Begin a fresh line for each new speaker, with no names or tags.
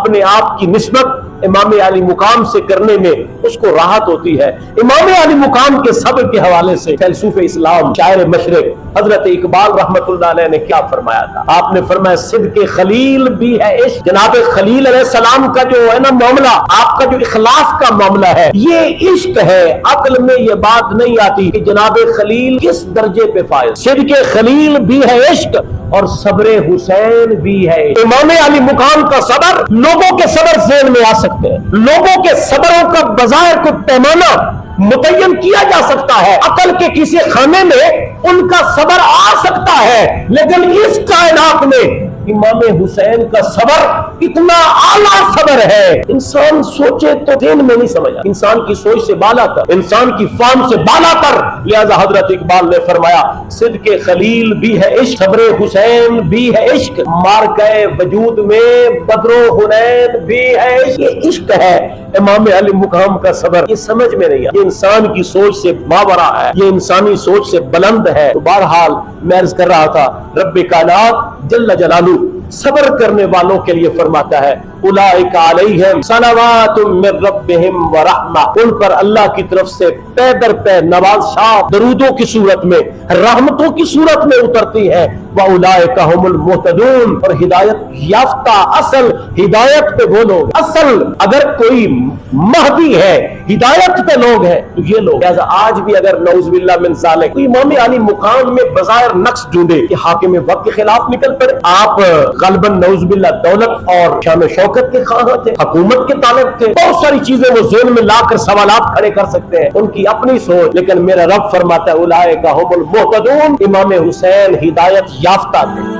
اپنے آپ کی نسبت امام علی مقام سے کرنے میں اس کو راحت ہوتی ہے۔ امام علی مقام کے صبر کے حوالے سے فیلسوف اسلام شاعر مشرق حضرت اقبال رحمت اللہ علیہ نے کیا فرمایا تھا؟ آپ نے فرمایا صدق خلیل بھی ہے عشق۔ جناب خلیل علیہ السلام کا جو ہے نا معاملہ، آپ کا جو اخلاص کا معاملہ ہے، یہ عشق ہے۔ عقل میں یہ بات نہیں آتی کہ جناب خلیل کس درجے پہ فائز۔ صدق خلیل بھی ہے عشق اور صبر حسین بھی ہے۔ امام علی مقام کا صبر، لوگوں کے صبر ذہن میں آ سکتے ہیں، لوگوں کے صبروں کا بظاہر کو پیمانہ متعین کیا جا سکتا ہے، عقل کے کسی خانے میں ان کا صبر آ سکتا ہے، لیکن اس کائنات میں امام حسین کا صبر اتنا اعلیٰ صبر ہے، انسان سوچے تو ذہن میں نہیں سمجھا، انسان کی سوچ سے بالا تر، انسان کی فہم سے بالا تر۔ لہذا حضرت اقبال نے فرمایا صدق خلیل بھی ہے عشق، صبر حسین بھی ہے عشق، مارکہ وجود میں بدر و حنین بھی ہے عشق۔ یہ عشق ہے امام علی مقام کا صبر، یہ سمجھ میں نہیں ہے، یہ انسان کی سوچ سے ماورا ہے، یہ انسانی سوچ سے بلند ہے۔ تو بہرحال میں عرض کر رہا تھا، رب کائنات جل جلالہ صبر کرنے والوں کے لیے فرماتا ہے اولئک علیہم صلوات من ربہم ورحمہ، ان پر اللہ کی طرف سے پے در پے نوازشات درودوں کی صورت میں، رحمتوں کی صورت میں اترتی ہے۔ واولئک هم المہتدون، اور ہدایت یافتہ اصل ہدایت پہ وہ لوگ، اصل اگر کوئی مہدی ہے ہدایت پہ لوگ ہیں تو یہ لوگ۔ لہذا آج بھی اگر نعوذ باللہ من ذالک کوئی امام علی مقام میں بظاہر نقص ڈھونڈے کہ حاکم وقت کے خلاف نکل پڑے، آپ غالباً نعوذ باللہ دولت اور شان و شوکت کے خواہاں تھے، حکومت کے طالب تھے، بہت ساری چیزیں وہ ذہن میں لا کر سوالات کھڑے کر سکتے ہیں، ان کی اپنی سوچ، لیکن میرا رب فرماتا ہے اولئک هم المہتدون، امام حسین ہدایت یافتہ تھے۔